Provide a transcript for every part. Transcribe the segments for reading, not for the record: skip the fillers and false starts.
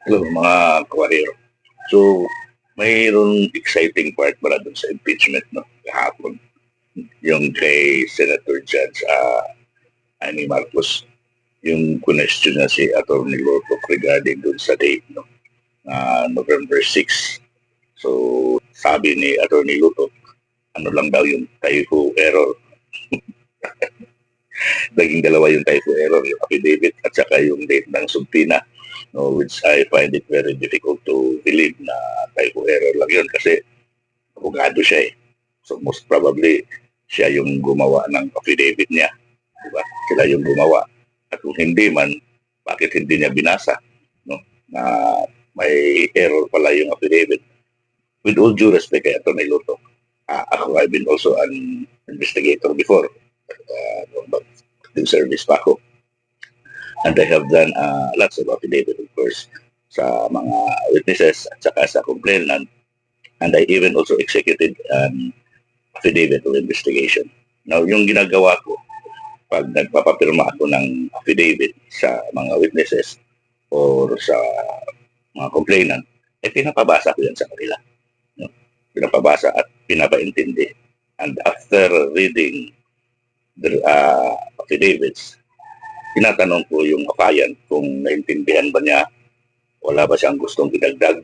Hello, mga kawarero. So, mayroong exciting part pala dun sa impeachment no, kahapon. Yung kay Senator Judge Amy Marcos, yung question na si Atty. Loto regarding dun sa date, no, November 6. So, sabi ni Atty. Loto, ano lang daw yung typo error. Naging dalawa yung typo error, yung affidavit at saka yung date ng subpoena. No, which I find it very difficult to believe na typo error lang yun kasi abogado siya eh. So most probably siya yung gumawa ng affidavit niya. Diba? Sila yung gumawa. At kung hindi man, bakit hindi niya binasa? No? Na may error pala yung affidavit. With all due respect kay Atty. Loto, ako I've been also an investigator before. Yung service pa ako. And I have done lots of affidavit, of course, sa mga witnesses at saka sa complainant. And I even also executed an affidavit of investigation. Now, yung ginagawa ko, pag nagpapapirma ako ng affidavit sa mga witnesses or sa mga complainant, pinapabasa ko yan sa kanila. No? Pinapabasa at pinapaintindi. And after reading the affidavits, tinatanong ko yung apayan kung naintindihan ba niya, wala ba siyang gustong idagdag,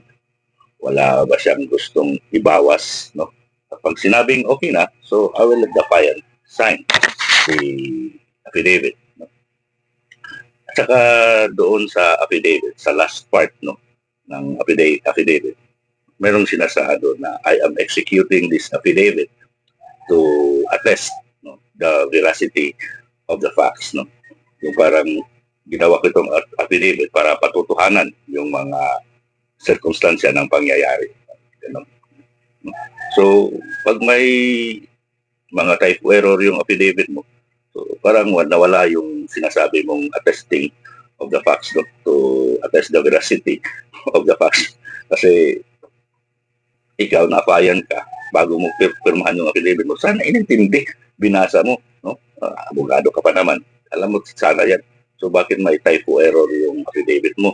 wala ba siyang gustong ibawas, no? Pag sinabing okay na, so I will let the apayan sign the affidavit. No? At saka doon sa affidavit, sa last part no, ng affidavit, merong sinasado na I am executing this affidavit to attest no, the veracity of the facts. No? Yung parang ginawa ko itong affidavit para patutuhanan yung mga sirkumstansya ng pangyayari. Ganun. So, pag may mga typo error yung affidavit mo, so parang nawala yung sinasabi mong attesting of the facts no, to attest the veracity of the facts. Kasi ikaw napayan ka bago mo pirmahan yung affidavit mo. Sana inintindi, binasa mo. No? Abogado ka pa naman. Alam mo, sana yan. So, bakit may typo error yung affidavit mo?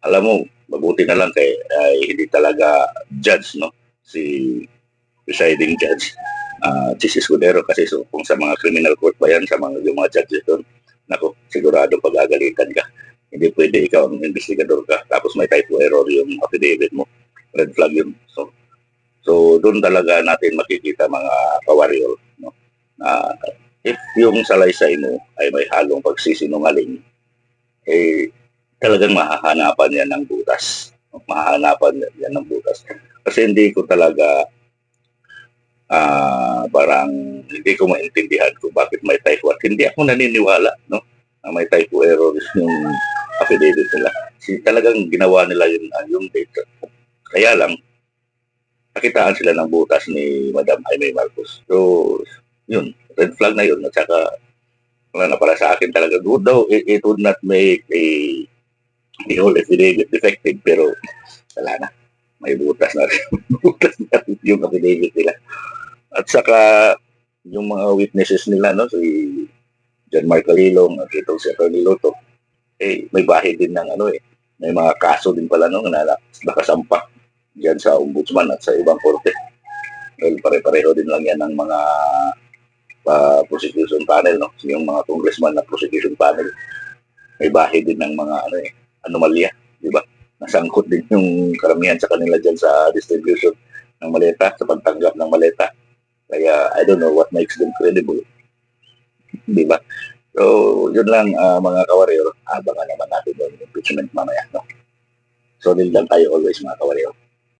Alam mo, mabuti na lang kay hindi talaga judge, no? Si presiding judge, Chis Escudero, kasi so, kung sa mga criminal court ba yan, sa mga, yung mga judges doon, nako, sigurado pagagalitan ka. Hindi pwede ikaw ang investigador ka, tapos may typo error yung affidavit mo. Red flag yun. So doon talaga natin makikita mga kawarrior, no? If yung salaysay mo ay may halong pagsisinungaling, talagang mahahanapan yan ng butas. Mahahanapan yan ng butas. Kasi hindi ko talaga parang hindi ko maintindihan kung bakit may typo at hindi ako naniniwala no, na may typo error yung affidavit nila. Talagang ginawa nila yung data. Kaya lang, nakitaan sila ng butas ni Madam Amy Marcos. So, yun, red flag na yun. At saka, wala na para sa akin talaga. Though it would not make the whole affidavit defective, pero wala na. May butas na rin. Butas na rin yung affidavit nila. At saka, yung mga witnesses nila, no, si John Mark Calilong at itong si Atty. Loto, may bahay din ng may mga kaso din pala no, na nakasampa diyan sa ombudsman at sa ibang korte. Well, pare-pareho din lang yan ng mga prosecution panel, no? Yung mga congressman na prosecution panel. May bahay din ng mga anomalya, di ba? Nasangkot din yung karamihan sa kanila dyan sa distribution ng maleta, sa pagtanggap ng maleta. Kaya, I don't know what makes them credible. Di ba? So, yun lang mga kawarrior. Abangan naman natin yung impeachment mamaya, no? So, din lang tayo always mga kawarrior.